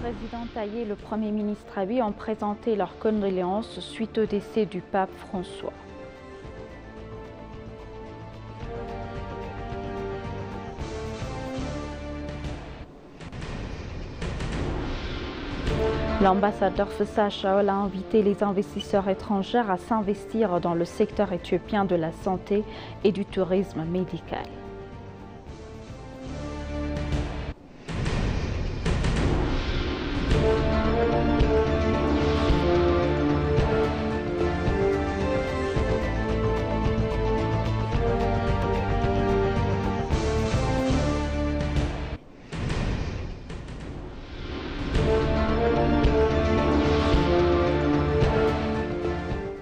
président Taï et le Premier ministre Abiy ont présenté leurs condoléances suite au décès du pape François. L'ambassadeur Fessa Shaol a invité les investisseurs étrangers à s'investir dans le secteur éthiopien de la santé et du tourisme médical.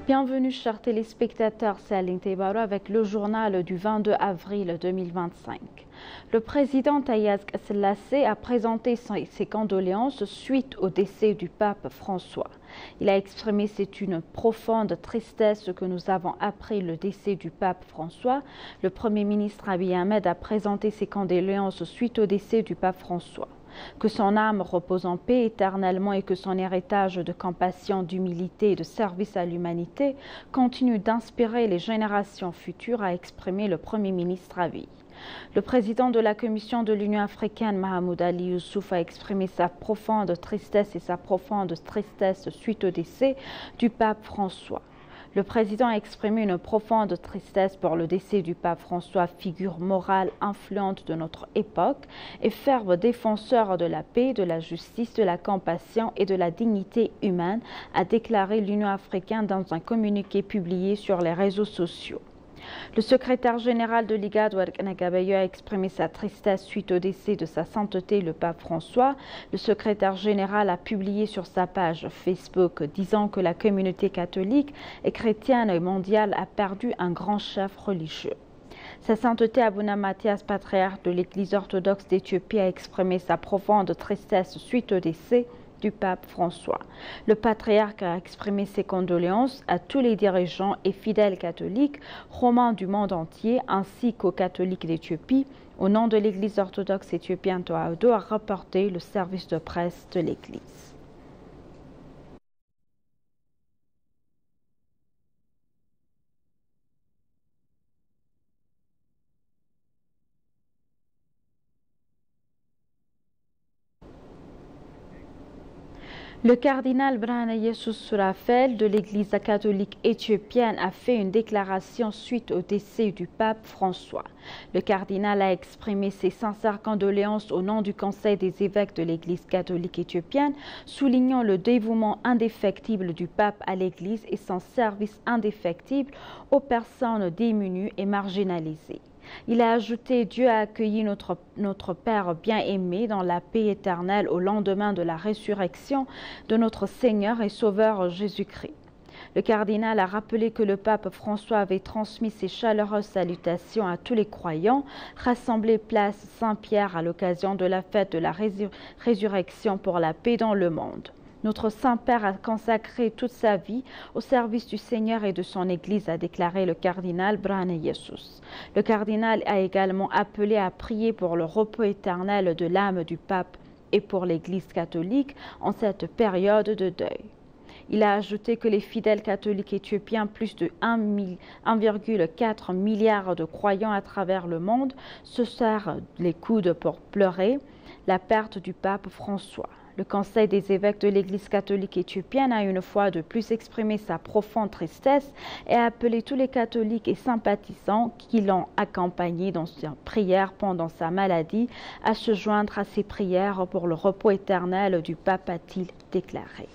Bienvenue chers téléspectateurs, c'est Aline Tebaro avec le journal du 22 avril 2025. Le président Taï Selassie a présenté ses condoléances suite au décès du pape François. Il a exprimé c'est une profonde tristesse que nous avons appris le décès du pape François. Le Premier ministre Abiy Ahmed a présenté ses condoléances suite au décès du pape François. Que son âme repose en paix éternellement et que son héritage de compassion, d'humilité et de service à l'humanité continue d'inspirer les générations futures, a exprimé le Premier ministre Abiy. Le président de la Commission de l'Union africaine, Mahamoud Ali Youssouf, a exprimé sa profonde tristesse suite au décès du pape François. Le président a exprimé une profonde tristesse pour le décès du pape François, figure morale influente de notre époque et fervent défenseur de la paix, de la justice, de la compassion et de la dignité humaine, a déclaré l'Union africaine dans un communiqué publié sur les réseaux sociaux. Le secrétaire général de l'IGAD, Warq Nagabayo, a exprimé sa tristesse suite au décès de sa sainteté, le pape François. Le secrétaire général a publié sur sa page Facebook disant que la communauté catholique et chrétienne mondiale a perdu un grand chef religieux. Sa sainteté Abuna Mathias, patriarche de l'Église orthodoxe d'Éthiopie, a exprimé sa profonde tristesse suite au décès du pape François. Le patriarche a exprimé ses condoléances à tous les dirigeants et fidèles catholiques romains du monde entier ainsi qu'aux catholiques d'Éthiopie. Au nom de l'Église orthodoxe éthiopienne Toaodo, a rapporté le service de presse de l'Église. Le cardinal Brahane Yesus Surafel de l'Église catholique éthiopienne a fait une déclaration suite au décès du pape François. Le cardinal a exprimé ses sincères condoléances au nom du Conseil des évêques de l'Église catholique éthiopienne, soulignant le dévouement indéfectible du pape à l'Église et son service indéfectible aux personnes démunies et marginalisées. Il a ajouté: Dieu a accueilli notre Père bien-aimé dans la paix éternelle au lendemain de la résurrection de notre Seigneur et Sauveur Jésus-Christ. Le cardinal a rappelé que le pape François avait transmis ses chaleureuses salutations à tous les croyants rassemblés place Saint-Pierre à l'occasion de la fête de la résurrection pour la paix dans le monde. Notre Saint-Père a consacré toute sa vie au service du Seigneur et de son Église, a déclaré le cardinal Brahane Yesus. Le cardinal a également appelé à prier pour le repos éternel de l'âme du pape et pour l'Église catholique en cette période de deuil. Il a ajouté que les fidèles catholiques éthiopiens, plus de 1,4 milliard de croyants à travers le monde, se serrent les coudes pour pleurer la perte du pape François. Le Conseil des évêques de l'Église catholique éthiopienne a une fois de plus exprimé sa profonde tristesse et a appelé tous les catholiques et sympathisants qui l'ont accompagné dans ses prières pendant sa maladie à se joindre à ses prières pour le repos éternel du pape, a-t-il déclaré.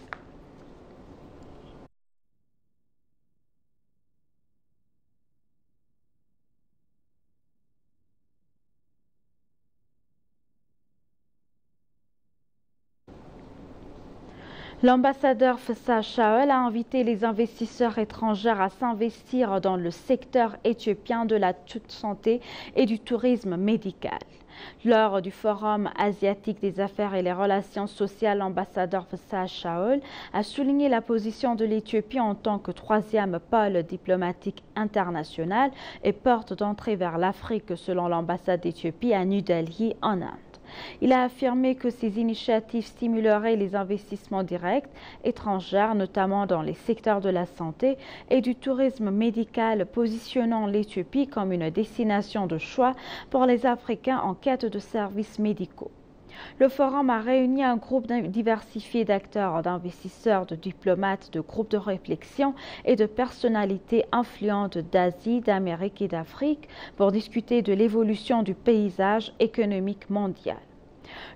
L'ambassadeur Fessa Shaol a invité les investisseurs étrangers à s'investir dans le secteur éthiopien de la santé et du tourisme médical. Lors du Forum asiatique des affaires et les relations sociales, l'ambassadeur Fessa Shaol a souligné la position de l'Éthiopie en tant que troisième pôle diplomatique international et porte d'entrée vers l'Afrique selon l'ambassade d'Éthiopie à New Delhi en Inde. Il a affirmé que ces initiatives stimuleraient les investissements directs étrangers, notamment dans les secteurs de la santé et du tourisme médical, positionnant l'Éthiopie comme une destination de choix pour les Africains en quête de services médicaux. Le forum a réuni un groupe diversifié d'acteurs, d'investisseurs, de diplomates, de groupes de réflexion et de personnalités influentes d'Asie, d'Amérique et d'Afrique pour discuter de l'évolution du paysage économique mondial.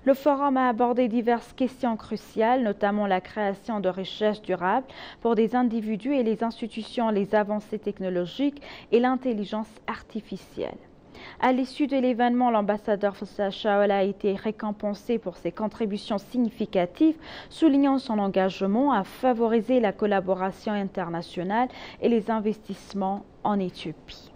Le forum a abordé diverses questions cruciales, notamment la création de richesses durables pour des individus et les institutions, les avancées technologiques et l'intelligence artificielle. À l'issue de l'événement, l'ambassadeur Fossa Shaol a été récompensé pour ses contributions significatives, soulignant son engagement à favoriser la collaboration internationale et les investissements en Éthiopie.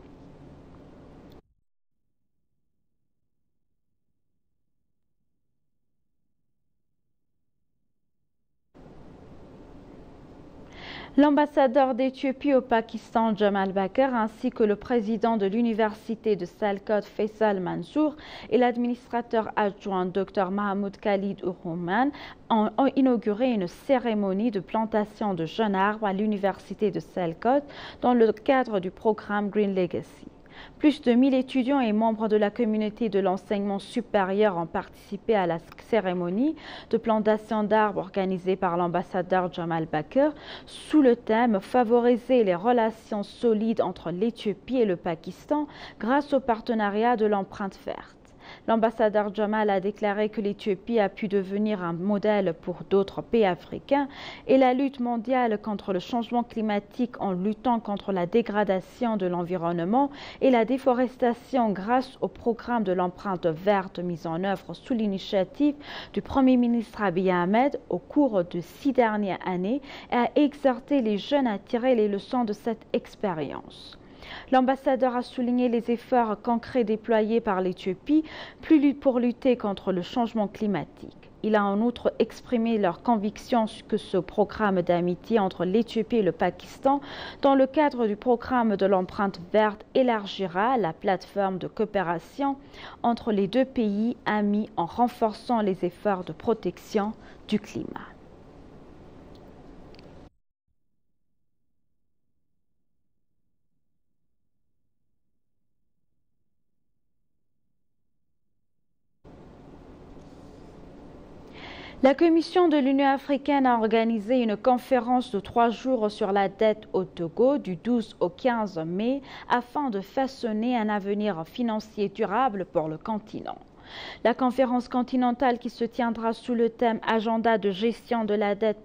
L'ambassadeur d'Éthiopie au Pakistan, Jamal Bakr, ainsi que le président de l'université de Salkot, Faisal Mansour, et l'administrateur adjoint, Dr Mahmoud Khalid Urruman, ont inauguré une cérémonie de plantation de jeunes arbres à l'université de Salkot dans le cadre du programme Green Legacy. Plus de 1000 étudiants et membres de la communauté de l'enseignement supérieur ont participé à la cérémonie de plantation d'arbres organisée par l'ambassadeur Jamal Bakr sous le thème « Favoriser les relations solides entre l'Éthiopie et le Pakistan grâce au partenariat de l'empreinte verte ». L'ambassadeur Jamal a déclaré que l'Éthiopie a pu devenir un modèle pour d'autres pays africains et la lutte mondiale contre le changement climatique en luttant contre la dégradation de l'environnement et la déforestation grâce au programme de l'empreinte verte mis en œuvre sous l'initiative du Premier ministre Abiy Ahmed au cours de 6 dernières années et a exhorté les jeunes à tirer les leçons de cette expérience. L'ambassadeur a souligné les efforts concrets déployés par l'Éthiopie pour lutter contre le changement climatique. Il a en outre exprimé leur conviction que ce programme d'amitié entre l'Éthiopie et le Pakistan, dans le cadre du programme de l'empreinte verte, élargira la plateforme de coopération entre les deux pays amis en renforçant les efforts de protection du climat. La Commission de l'Union africaine a organisé une conférence de 3 jours sur la dette au Togo du 12 au 15 mai afin de façonner un avenir financier durable pour le continent. La conférence continentale qui se tiendra sous le thème « Agenda de gestion de la dette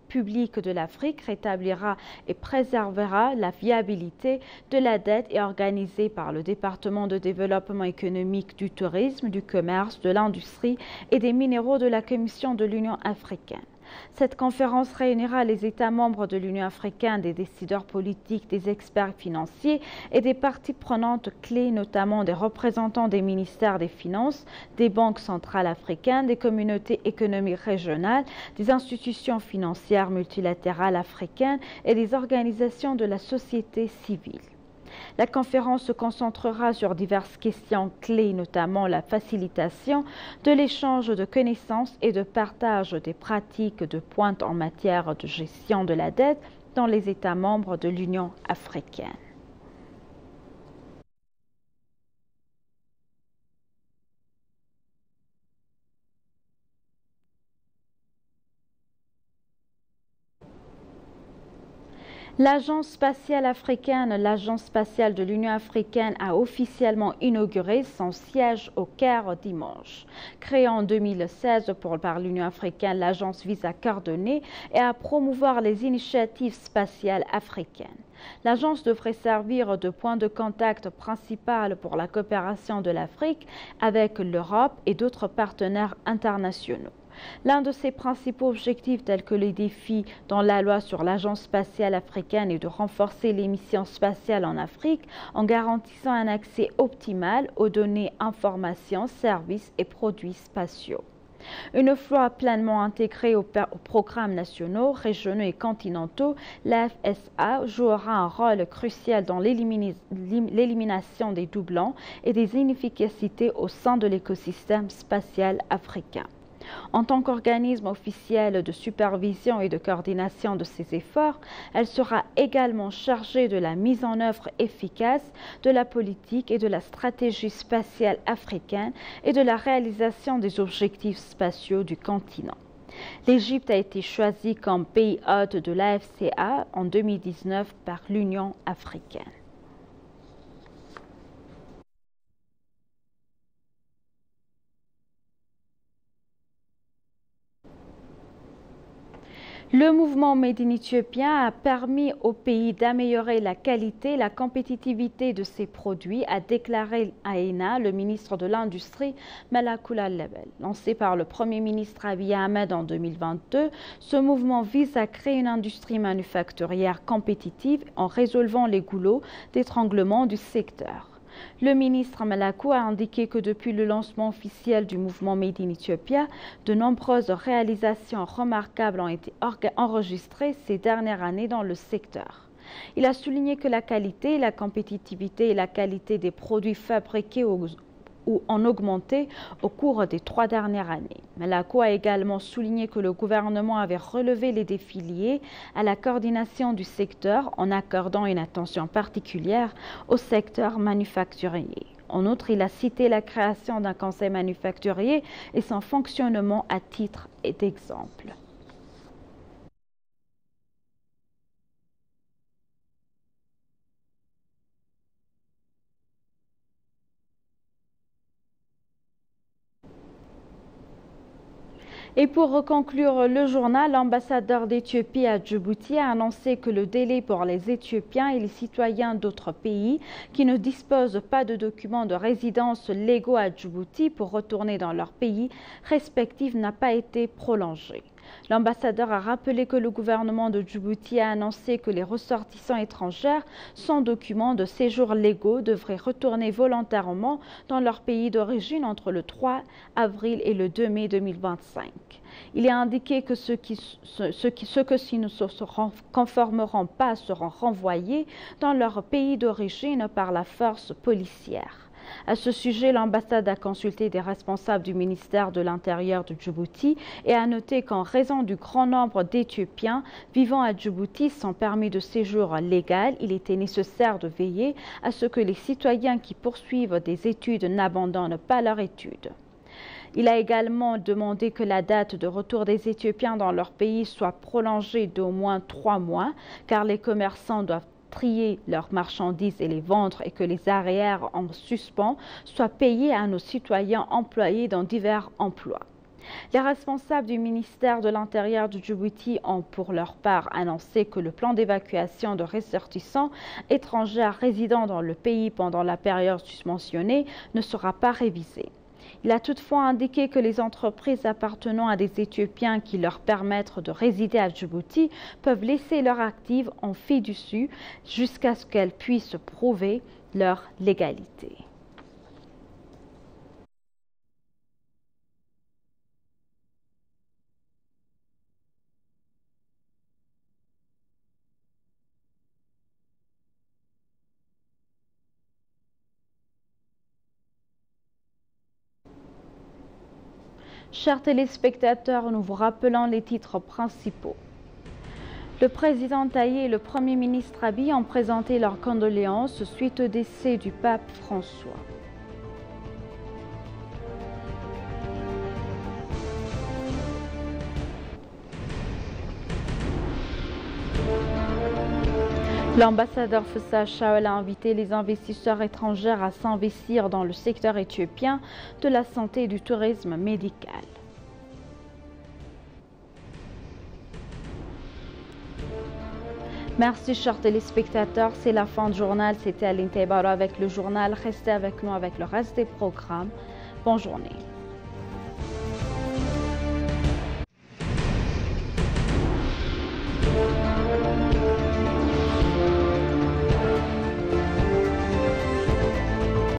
publique de l'Afrique rétablira et préservera la viabilité de la dette est organisée par le département de développement économique, du tourisme, du commerce, de l'industrie et des minéraux de la Commission de l'Union africaine. Cette conférence réunira les États membres de l'Union africaine, des décideurs politiques, des experts financiers et des parties prenantes clés, notamment des représentants des ministères des Finances, des banques centrales africaines, des communautés économiques régionales, des institutions financières multilatérales africaines et des organisations de la société civile. La conférence se concentrera sur diverses questions clés, notamment la facilitation de l'échange de connaissances et de partage des pratiques de pointe en matière de gestion de la dette dans les États membres de l'Union africaine. L'Agence spatiale africaine, l'Agence spatiale de l'Union africaine, a officiellement inauguré son siège au Caire dimanche. Créée en 2016 par l'Union africaine, l'agence vise à coordonner et à promouvoir les initiatives spatiales africaines. L'agence devrait servir de point de contact principal pour la coopération de l'Afrique avec l'Europe et d'autres partenaires internationaux. L'un de ses principaux objectifs, tels que les défis dans la loi sur l'Agence spatiale africaine, est de renforcer les missions spatiales en Afrique en garantissant un accès optimal aux données, informations, services et produits spatiaux. Une fois pleinement intégrée aux programmes nationaux, régionaux et continentaux, la FSA jouera un rôle crucial dans l'élimination des doublons et des inefficacités au sein de l'écosystème spatial africain. En tant qu'organisme officiel de supervision et de coordination de ces efforts, elle sera également chargée de la mise en œuvre efficace de la politique et de la stratégie spatiale africaine et de la réalisation des objectifs spatiaux du continent. L'Égypte a été choisie comme pays hôte de l'AFCA en 2019 par l'Union africaine. Le mouvement Made in Ethiopia a permis au pays d'améliorer la qualité et la compétitivité de ses produits, a déclaré à ENA le ministre de l'Industrie Malakoul Al-Lebel. Lancé par le Premier ministre Abiy Ahmed en 2022, ce mouvement vise à créer une industrie manufacturière compétitive en résolvant les goulots d'étranglement du secteur. Le ministre Malakoul a indiqué que depuis le lancement officiel du mouvement Made in Ethiopia, de nombreuses réalisations remarquables ont été enregistrées ces dernières années dans le secteur. Il a souligné que la qualité, la compétitivité et la qualité des produits fabriqués ont augmenté au cours des 3 dernières années. Malakoul a également souligné que le gouvernement avait relevé les défis liés à la coordination du secteur en accordant une attention particulière au secteur manufacturier. En outre, il a cité la création d'un conseil manufacturier et son fonctionnement à titre d'exemple. Et pour conclure le journal, l'ambassadeur d'Éthiopie à Djibouti a annoncé que le délai pour les Éthiopiens et les citoyens d'autres pays qui ne disposent pas de documents de résidence légaux à Djibouti pour retourner dans leur pays respectif n'a pas été prolongé. L'ambassadeur a rappelé que le gouvernement de Djibouti a annoncé que les ressortissants étrangers sans documents de séjour légaux devraient retourner volontairement dans leur pays d'origine entre le 3 avril et le 2 mai 2025. Il a indiqué que ceux qui ne se conformeront pas seront renvoyés dans leur pays d'origine par la force policière. À ce sujet, l'ambassade a consulté des responsables du ministère de l'Intérieur de Djibouti et a noté qu'en raison du grand nombre d'Éthiopiens vivant à Djibouti sans permis de séjour légal, il était nécessaire de veiller à ce que les citoyens qui poursuivent des études n'abandonnent pas leurs études. Il a également demandé que la date de retour des Éthiopiens dans leur pays soit prolongée d'au moins 3 mois, car les commerçants doivent trier leurs marchandises et les vendre et que les arrières en suspens soient payés à nos citoyens employés dans divers emplois. Les responsables du ministère de l'Intérieur de Djibouti ont pour leur part annoncé que le plan d'évacuation de ressortissants étrangers résidant dans le pays pendant la période susmentionnée ne sera pas révisé. Il a toutefois indiqué que les entreprises appartenant à des Éthiopiens qui leur permettent de résider à Djibouti peuvent laisser leurs actifs en fiducie jusqu'à ce qu'elles puissent prouver leur légalité. Chers téléspectateurs, nous vous rappelons les titres principaux. Le président Taï et le Premier ministre Abiy ont présenté leurs condoléances suite au décès du pape François. L'ambassadeur Fessa Shaol a invité les investisseurs étrangers à s'investir dans le secteur éthiopien de la santé et du tourisme médical. Merci chers téléspectateurs, c'est la fin du journal. C'était Aline Taibaro avec le journal. Restez avec nous avec le reste des programmes. Bonne journée.